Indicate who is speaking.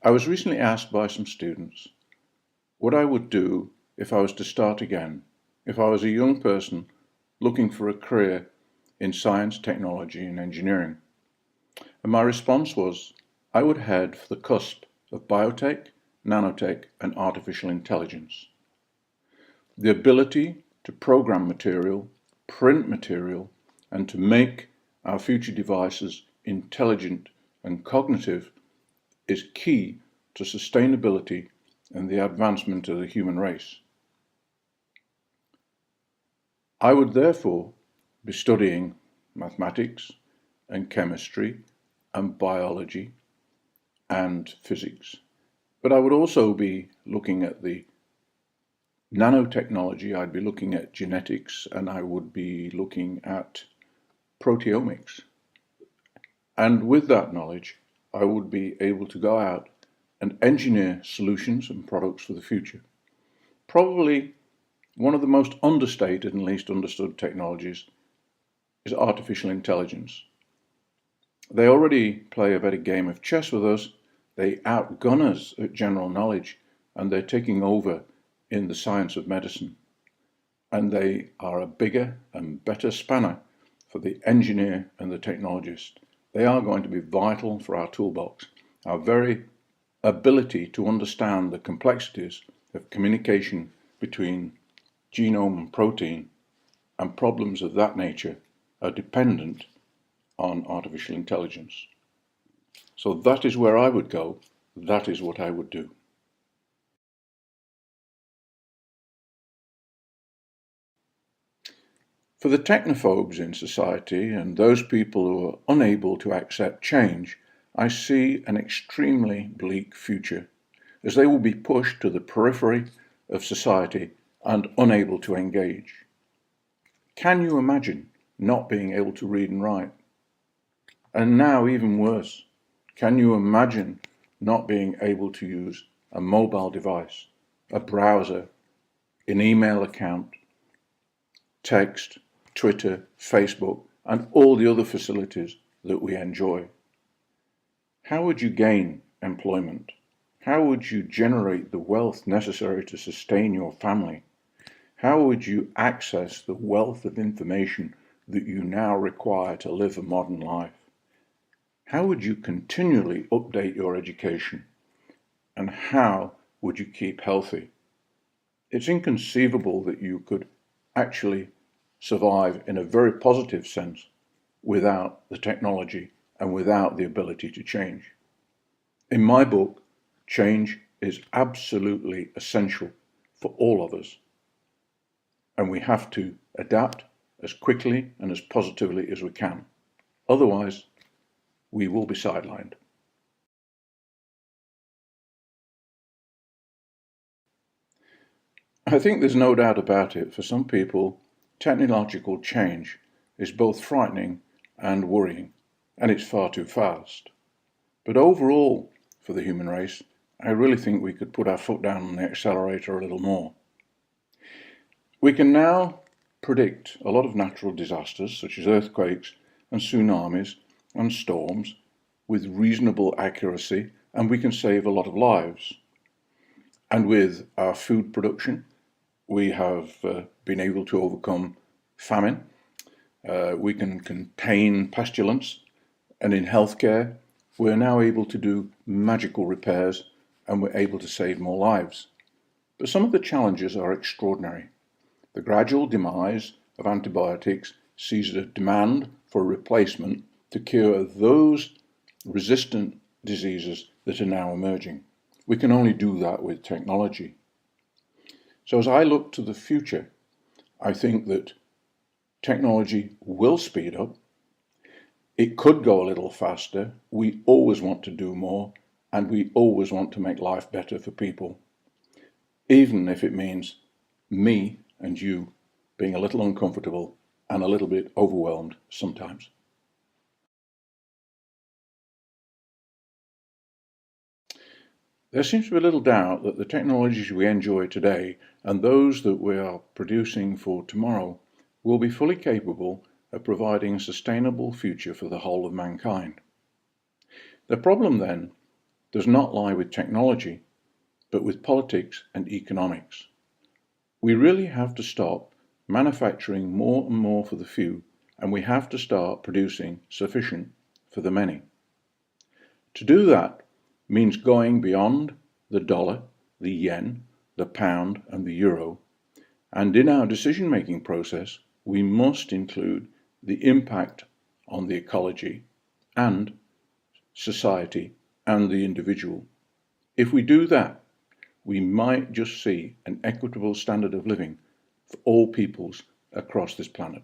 Speaker 1: I was recently asked by some students what I would do if I was to start again, if I was a young person looking for a career in science, technology, and engineering. And my response was, I would head for the cusp of biotech, nanotech, and artificial intelligence. The ability to program material, print material, and to make our future devices intelligent and cognitive is key to sustainability and the advancement of the human race. I would therefore be studying mathematics and chemistry and biology and physics, but I would also be looking at the nanotechnology, I'd be looking at genetics, and I would be looking at proteomics. And with that knowledge, I would be able to go out and engineer solutions and products for the future. Probably one of the most understated and least understood technologies is artificial intelligence. They already play a better game of chess with us, they outgun us at general knowledge, and they're taking over in the science of medicine. And they are a bigger and better spanner for the engineer and the technologist. They are going to be vital for our toolbox, our very ability to understand the complexities of communication between genome and protein and problems of that nature are dependent on artificial intelligence. So that is where I would go. That is what I would do. For the technophobes in society and those people who are unable to accept change, I see an extremely bleak future, as they will be pushed to the periphery of society and unable to engage. Can you imagine not being able to read and write? And now even worse, can you imagine not being able to use a mobile device, a browser, an email account, text, Twitter, Facebook, and all the other facilities that we enjoy? How would you gain employment? How would you generate the wealth necessary to sustain your family? How would you access the wealth of information that you now require to live a modern life? How would you continually update your education? And how would you keep healthy? It's inconceivable that you could actually survive in a very positive sense without the technology and without the ability to change. In my book, change is absolutely essential for all of us, and we have to adapt as quickly and as positively as we can. Otherwise, we will be sidelined. I think there's no doubt about it. For some people, technological change is both frightening and worrying, and it's far too fast. But overall, for the human race, I really think we could put our foot down on the accelerator a little more. We can now predict a lot of natural disasters, such as earthquakes and tsunamis and storms, with reasonable accuracy, and we can save a lot of lives. And with our food production, we have been able to overcome famine. We can contain pestilence, and in healthcare, we're now able to do magical repairs, and we're able to save more lives. But some of the challenges are extraordinary. The gradual demise of antibiotics sees a demand for a replacement to cure those resistant diseases that are now emerging. We can only do that with technology. So as I look to the future, I think that technology will speed up. It could go a little faster. We always want to do more, and we always want to make life better for people, even if it means me and you being a little uncomfortable and a little bit overwhelmed sometimes. There seems to be little doubt that the technologies we enjoy today and those that we are producing for tomorrow will be fully capable of providing a sustainable future for the whole of mankind. The problem then does not lie with technology, but with politics and economics. We really have to stop manufacturing more and more for the few, and we have to start producing sufficient for the many. To do that means going beyond the dollar, the yen, the pound, and the euro, and in our decision-making process, we must include the impact on the ecology and society and the individual. If we do that, we might just see an equitable standard of living for all peoples across this planet.